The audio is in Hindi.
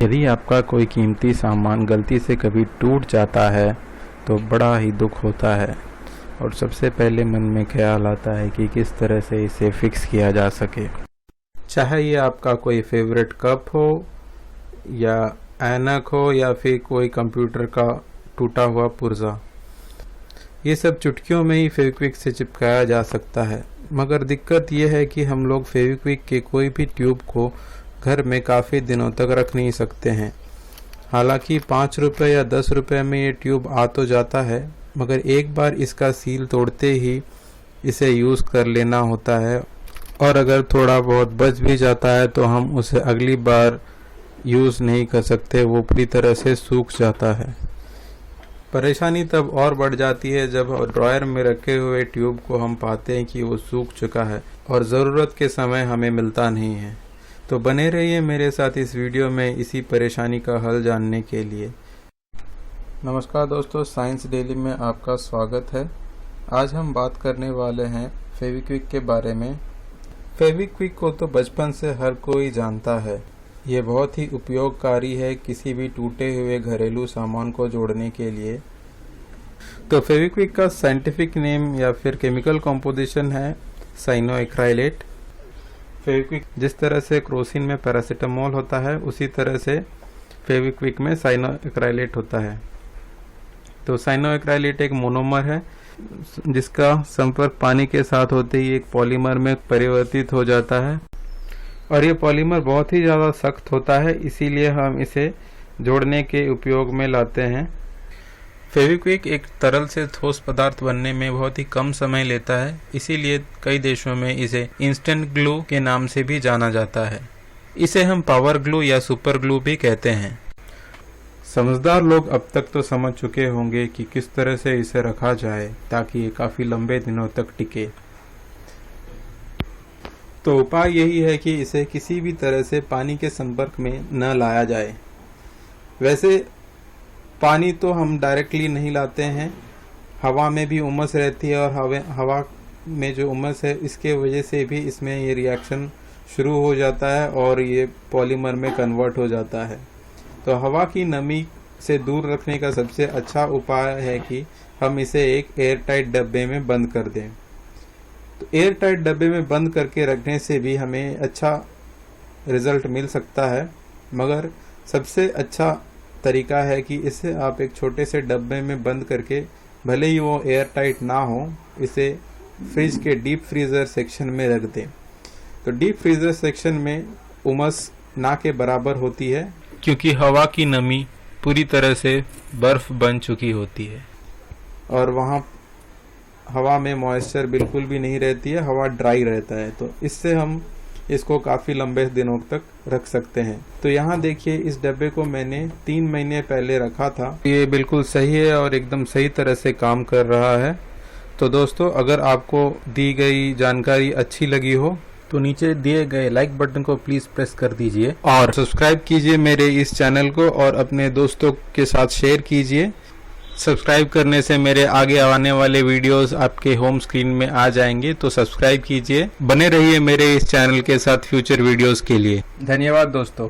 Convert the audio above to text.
यदि आपका कोई कीमती सामान गलती से कभी टूट जाता है तो बड़ा ही दुख होता है और सबसे पहले मन में ख्याल आता है कि किस तरह से इसे फिक्स किया जा सके। चाहे ये आपका कोई फेवरेट कप हो या ऐनक हो या फिर कोई कंप्यूटर का टूटा हुआ पुर्जा, ये सब चुटकियों में ही फेविक्विक से चिपकाया जा सकता है। मगर दिक्कत यह है कि हम लोग फेविक्विक के कोई भी ट्यूब को घर में काफ़ी दिनों तक रख नहीं सकते हैं। हालांकि 5 रुपये या 10 रुपये में ये ट्यूब आ तो जाता है, मगर एक बार इसका सील तोड़ते ही इसे यूज़ कर लेना होता है और अगर थोड़ा बहुत बच भी जाता है तो हम उसे अगली बार यूज़ नहीं कर सकते, वो पूरी तरह से सूख जाता है। परेशानी तब और बढ़ जाती है जब ड्रॉयर में रखे हुए ट्यूब को हम पाते हैं कि वो सूख चुका है और ज़रूरत के समय हमें मिलता नहीं है। तो बने रहिए मेरे साथ इस वीडियो में इसी परेशानी का हल जानने के लिए। नमस्कार दोस्तों, साइंस डेली में आपका स्वागत है। आज हम बात करने वाले हैं फेविक्विक के बारे में। फेविक्विक को तो बचपन से हर कोई जानता है। ये बहुत ही उपयोगकारी है किसी भी टूटे हुए घरेलू सामान को जोड़ने के लिए। तो फेविक्विक का साइंटिफिक नेम या फिर केमिकल कॉम्पोजिशन है साइनोएक्राइलेट। फेविक्विक जिस तरह से क्रोसिन में पैरासीटामोल होता है, उसी तरह से फेविक्विक में साइनोएक्राइलेट होता है। तो साइनोएक्राइलेट एक मोनोमर है जिसका संपर्क पानी के साथ होते ही एक पॉलीमर में परिवर्तित हो जाता है और ये पॉलीमर बहुत ही ज़्यादा सख्त होता है, इसीलिए हम इसे जोड़ने के उपयोग में लाते हैं। फेविक्विक एक तरल से ठोस पदार्थ बनने में बहुत ही कम समय लेता है, इसीलिए कई देशों में इसे इंस्टेंट ग्लू के नाम से भी जाना जाता है। इसे हम पावर ग्लू या सुपर ग्लू भी कहते हैं। समझदार लोग अब तक तो समझ चुके होंगे कि किस तरह से इसे रखा जाए ताकि ये काफ़ी लंबे दिनों तक टिके। तो उपाय यही है कि इसे किसी भी तरह से पानी के संपर्क में न लाया जाए। वैसे पानी तो हम डायरेक्टली नहीं लाते हैं, हवा में भी उमस रहती है और हवा में जो उमस है इसके वजह से भी इसमें ये रिएक्शन शुरू हो जाता है और ये पॉलीमर में कन्वर्ट हो जाता है। तो हवा की नमी से दूर रखने का सबसे अच्छा उपाय है कि हम इसे एक एयर टाइट डब्बे में बंद कर दें। तो एयर टाइट डब्बे में बंद करके रखने से भी हमें अच्छा रिजल्ट मिल सकता है, मगर सबसे अच्छा तरीका है कि इसे आप एक छोटे से डब्बे में बंद करके, भले ही वो एयर टाइट ना हो, इसे फ्रिज के डीप फ्रीज़र सेक्शन में रख दें। तो डीप फ्रीज़र सेक्शन में उमस ना के बराबर होती है क्योंकि हवा की नमी पूरी तरह से बर्फ बन चुकी होती है और वहाँ हवा में मॉइस्चर बिल्कुल भी नहीं रहती है, हवा ड्राई रहता है। तो इससे हम इसको काफ़ी लंबे दिनों तक रख सकते हैं। तो यहाँ देखिए, इस डब्बे को मैंने 3 महीने पहले रखा था। ये बिल्कुल सही है और एकदम सही तरह से काम कर रहा है। तो दोस्तों, अगर आपको दी गई जानकारी अच्छी लगी हो तो नीचे दिए गए लाइक बटन को प्लीज़ प्रेस कर दीजिए और सब्सक्राइब कीजिए मेरे इस चैनल को और अपने दोस्तों के साथ शेयर कीजिए। सब्सक्राइब करने से मेरे आगे आने वाले वीडियोस आपके होम स्क्रीन में आ जाएंगे, तो सब्सक्राइब कीजिए। बने रहिए मेरे इस चैनल के साथ फ्यूचर वीडियोस के लिए। धन्यवाद दोस्तों।